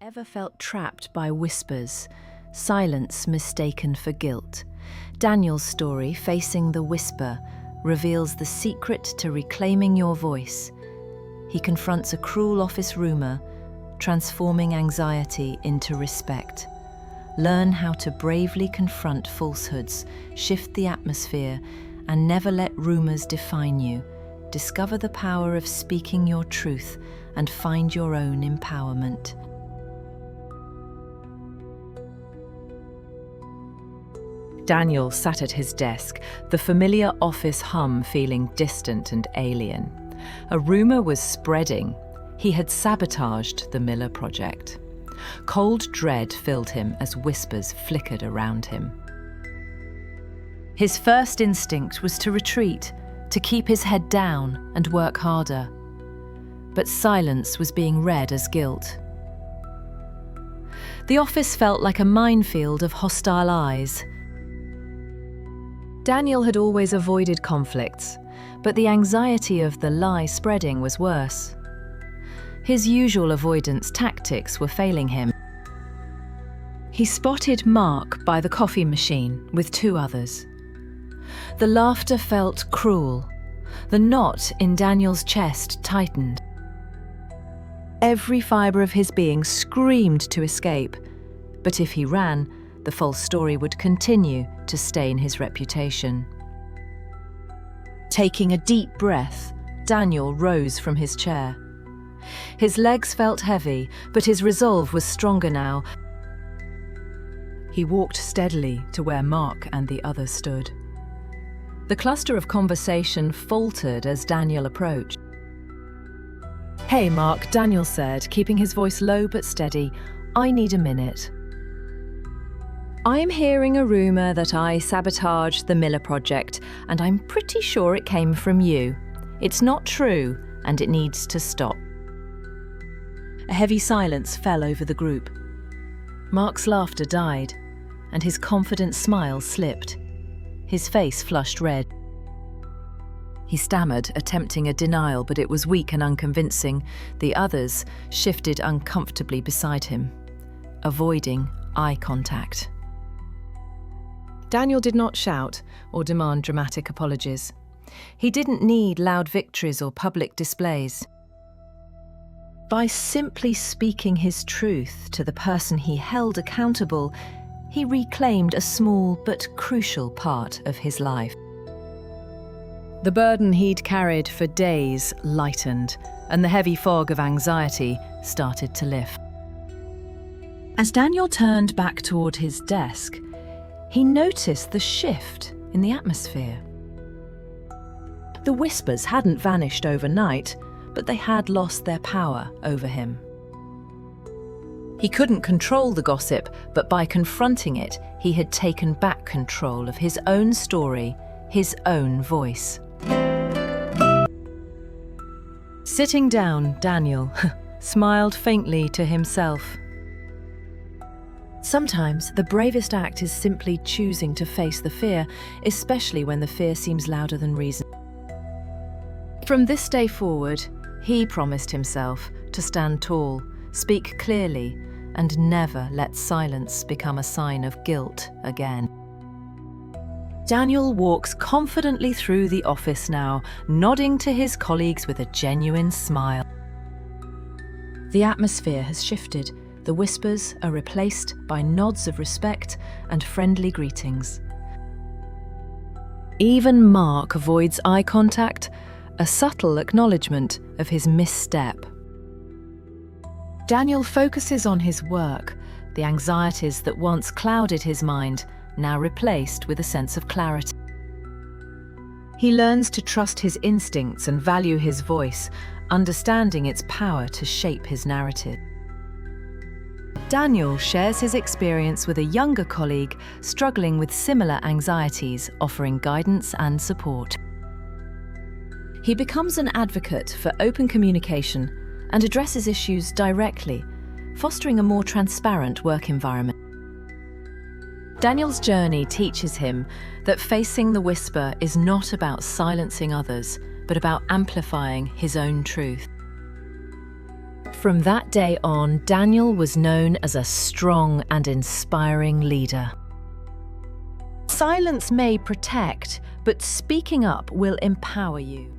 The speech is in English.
Ever felt trapped by whispers, silence mistaken for guilt? Daniel's story, Facing the Whisper, reveals the secret to reclaiming your voice. He confronts a cruel office rumor, transforming anxiety into respect. Learn how to bravely confront falsehoods, shift the atmosphere, and never let rumors define you. Discover the power of speaking your truth and find your own empowerment. Daniel sat at his desk, the familiar office hum feeling distant and alien. A rumor was spreading. He had sabotaged the Miller project. Cold dread filled him as whispers flickered around him. His first instinct was to retreat, to keep his head down and work harder. But silence was being read as guilt. The office felt like a minefield of hostile eyes. Daniel had always avoided conflicts, but the anxiety of the lie spreading was worse. His usual avoidance tactics were failing him. He spotted Mark by the coffee machine with two others. The laughter felt cruel. The knot in Daniel's chest tightened. Every fibre of his being screamed to escape, but if he ran, the false story would continue to stain his reputation. Taking a deep breath, Daniel rose from his chair. His legs felt heavy, but his resolve was stronger now. He walked steadily to where Mark and the others stood. The cluster of conversation faltered as Daniel approached. "Hey, Mark," Daniel said, keeping his voice low but steady. "I need a minute. I'm hearing a rumor that I sabotaged the Miller project, and I'm pretty sure it came from you. It's not true, and it needs to stop." A heavy silence fell over the group. Mark's laughter died, and his confident smile slipped. His face flushed red. He stammered, attempting a denial, but it was weak and unconvincing. The others shifted uncomfortably beside him, avoiding eye contact. Daniel did not shout or demand dramatic apologies. He didn't need loud victories or public displays. By simply speaking his truth to the person he held accountable, he reclaimed a small but crucial part of his life. The burden he'd carried for days lightened, and the heavy fog of anxiety started to lift. As Daniel turned back toward his desk, he noticed the shift in the atmosphere. The whispers hadn't vanished overnight, but they had lost their power over him. He couldn't control the gossip, but by confronting it, he had taken back control of his own story, his own voice. Sitting down, Daniel smiled faintly to himself. Sometimes the bravest act is simply choosing to face the fear, especially when the fear seems louder than reason. From this day forward, he promised himself to stand tall, speak clearly, and never let silence become a sign of guilt again. Daniel walks confidently through the office now, nodding to his colleagues with a genuine smile. The atmosphere has shifted. The whispers are replaced by nods of respect and friendly greetings. Even Mark avoids eye contact, a subtle acknowledgement of his misstep. Daniel focuses on his work, the anxieties that once clouded his mind, now replaced with a sense of clarity. He learns to trust his instincts and value his voice, understanding its power to shape his narrative. Daniel shares his experience with a younger colleague struggling with similar anxieties, offering guidance and support. He becomes an advocate for open communication and addresses issues directly, fostering a more transparent work environment. Daniel's journey teaches him that facing the whisper is not about silencing others, but about amplifying his own truth. From that day on, Daniel was known as a strong and inspiring leader. Silence may protect, but speaking up will empower you.